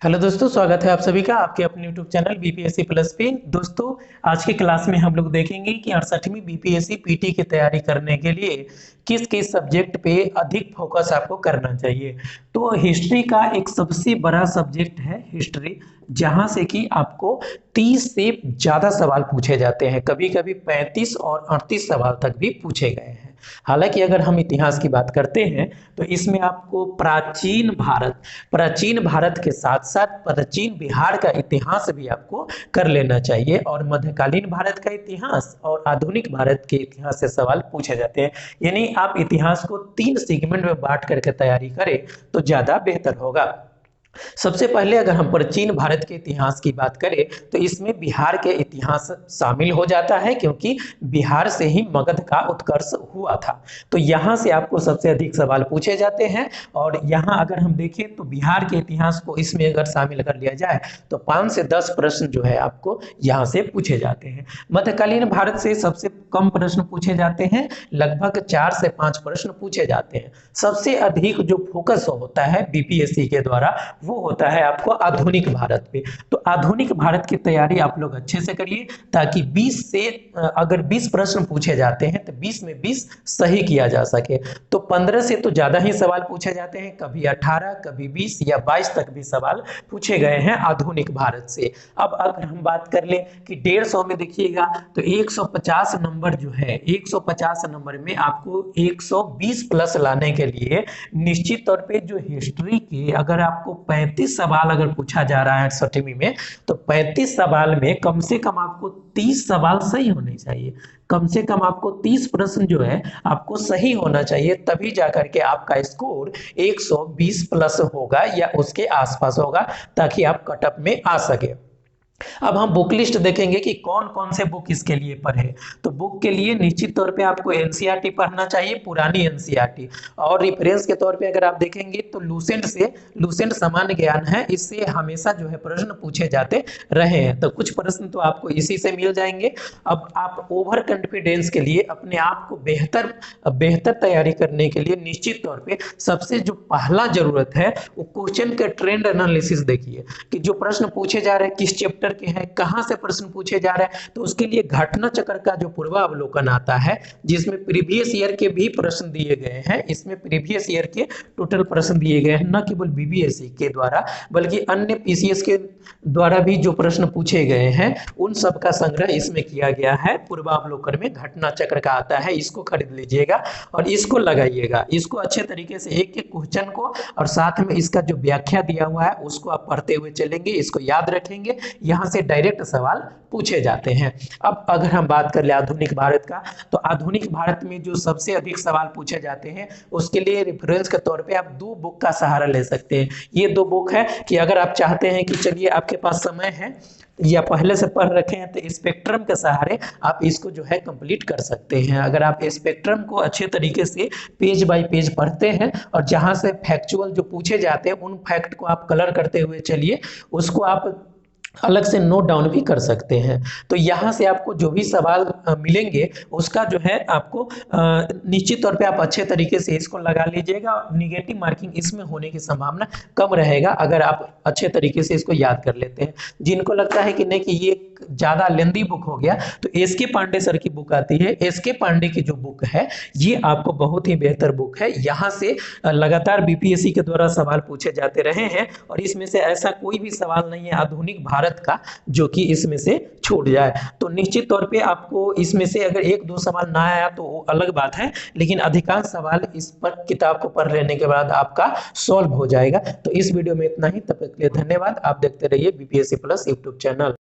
Hello दोस्तों, स्वागत है आप सभी का आपके अपने यूट्यूब चैनल बीपीएससी प्लस पे। दोस्तों, आज की क्लास में हम लोग देखेंगे कि 68वीं बीपीएससी पीटी की तैयारी करने के लिए किस किस सब्जेक्ट पे अधिक फोकस आपको करना चाहिए। तो हिस्ट्री का एक सबसे बड़ा सब्जेक्ट है हिस्ट्री, जहां से कि आपको 30 से ज़्यादा सवाल पूछे जाते हैं। कभी कभी 35 और 38 सवाल तक भी पूछे गए हैं। हालांकि अगर हम इतिहास की बात करते हैं तो इसमें आपको प्राचीन भारत के साथ साथ प्राचीन बिहार का इतिहास भी आपको कर लेना चाहिए, और मध्यकालीन भारत का इतिहास और आधुनिक भारत के इतिहास से सवाल पूछे जाते हैं। यानी आप इतिहास को 3 सेगमेंट में बांट करके तैयारी करें तो ज्यादा बेहतर होगा। सबसे पहले अगर हम प्राचीन भारत के इतिहास की बात करें तो इसमें बिहार के इतिहास शामिल हो जाता है, क्योंकि बिहार से ही मगध का उत्कर्ष हुआ था। तो यहाँ से आपको सबसे अधिक सवाल पूछे जाते हैं। और यहाँ अगर हम देखें तो बिहार के इतिहास को इसमें अगर शामिल कर लिया जाए तो 5 से 10 प्रश्न जो है आपको यहाँ से पूछे जाते हैं। मध्यकालीन भारत से सबसे कम प्रश्न पूछे जाते हैं, लगभग 4 से 5 प्रश्न पूछे जाते हैं। सबसे अधिक जो फोकस होता है बीपीएससी के द्वारा वो होता है आपको आधुनिक भारत पे। तो आधुनिक भारत की तैयारी आप लोग अच्छे से करिए, ताकि 20 से अगर 20 प्रश्न पूछे जाते हैं तो 20 में 20 सही किया जा सके। तो 15 से तो ज्यादा ही सवाल पूछे जाते हैं, कभी 18, कभी 20 या 22 तक भी सवाल पूछे गए हैं आधुनिक भारत से। अब अगर हम बात कर लें कि 150 में देखिएगा तो 150 नंबर जो है, 150 नंबर में आपको 120 प्लस लाने के लिए निश्चित तौर पे जो हिस्ट्री के अगर आपको 35 सवाल अगर पूछा जा रहा है 68वीं में, तो 35 सवाल में कम से कम आपको 30 सवाल सही होने चाहिए। कम से कम आपको 30 प्रश्न जो है आपको सही होना चाहिए, तभी जाकर के आपका स्कोर 120 प्लस होगा या उसके आसपास होगा, ताकि आप कटअप में आ सके। अब हम बुक लिस्ट देखेंगे कि कौन कौन से बुक इसके लिए पढ़े। तो बुक के लिए निश्चित तौर पे आपको एनसीईआरटी पढ़ना चाहिए, पुरानी एनसीईआरटी। और रेफरेंस के तौर पे अगर आप देखेंगे तो लूसेंट सामान्य ज्ञान है, इससे हमेशा जो है प्रश्न पूछे जाते रहे हैं। तो कुछ प्रश्न तो आपको इसी से मिल जाएंगे। अब आप ओवर कॉन्फिडेंस के लिए अपने आप को बेहतर तैयारी करने के लिए निश्चित तौर पे सबसे जो पहला जरूरत है वो क्वेश्चन के ट्रेंड एनालिसिस देखिए कि जो प्रश्न पूछे जा रहे हैं किस चैप्टर के हैं, कहां से प्रश्न पूछे जा रहे हैं। तो उसके लिए घटना चक्र का जो पूर्वावलोकन आता है, जिसमें प्रीवियस ईयर के भी प्रश्न दिए गए हैं। इसमें प्रीवियस ईयर के टोटल प्रश्न दिए गए हैं, न केवल बीबीएससी के द्वारा बल्कि अन्य पीसीएस के द्वारा भी जो प्रश्न पूछे गए हैं उन सब का संग्रह इसमें किया गया है। पूर्वावलोकन में घटना चक्र का आता है, इसको खरीद लीजिएगा और इसको लगाइएगा। इसको अच्छे तरीके से एक एक क्वेश्चन को और साथ में इसका जो व्याख्या दिया हुआ है उसको आप पढ़ते हुए चलेंगे, इसको याद रखेंगे। यहाँ से डायरेक्ट सवाल पूछे जाते हैं। अब अगर हम बात कर ले आधुनिक भारत का, तो आधुनिक भारत में जो सबसे अधिक सवाल पूछे जाते हैं उसके लिए रेफरेंस के तौर पे आप 2 बुक का सहारा ले सकते हैं। ये 2 बुक है कि अगर आप चाहते हैं कि चलिए आपके पास समय है या पहले से पढ़ रखे हैं तो स्पेक्ट्रम के सहारे आप इसको जो है कंप्लीट कर सकते हैं। अगर आप स्पेक्ट्रम को अच्छे तरीके से पेज बाय पेज पढ़ते हैं और जहां से फैक्चुअल जो पूछे जाते हैं उन फैक्ट को आप कलर करते हुए चलिए, उसको आप अलग से नोट डाउन भी कर सकते हैं। तो यहाँ से आपको जो भी सवाल मिलेंगे उसका जो है आपको निश्चित तौर पे आप अच्छे तरीके से इसको लगा लीजिएगा। निगेटिव मार्किंग इसमें होने की संभावना कम रहेगा अगर आप अच्छे तरीके से इसको याद कर लेते हैं। जिनको लगता है कि नहीं कि ये ज़्यादा लेंदी बुक हो गया, तो एसके पांडे सर की बुक आती है। एसके पांडे की जो बुक है ये आपको बहुत ही बेहतर बुक है। यहाँ से लगातार बीपीएससी के द्वारा सवाल पूछे जाते रहे हैं और इसमें से ऐसा कोई भी सवाल नहीं है आधुनिक भारत का जो कि इसमें से छूट जाए। तो निश्चित तौर पे आपको इसमें से अगर 1-2 सवाल ना आया तो वो अलग बात है, लेकिन अधिकांश सवाल इस पर किताब को पढ़ लेने के बाद आपका सॉल्व हो जाएगा। तो इस वीडियो में इतना ही, तब तक के लिए धन्यवाद। आप देखते रहिए बीपीएससी प्लस यूट्यूब चैनल।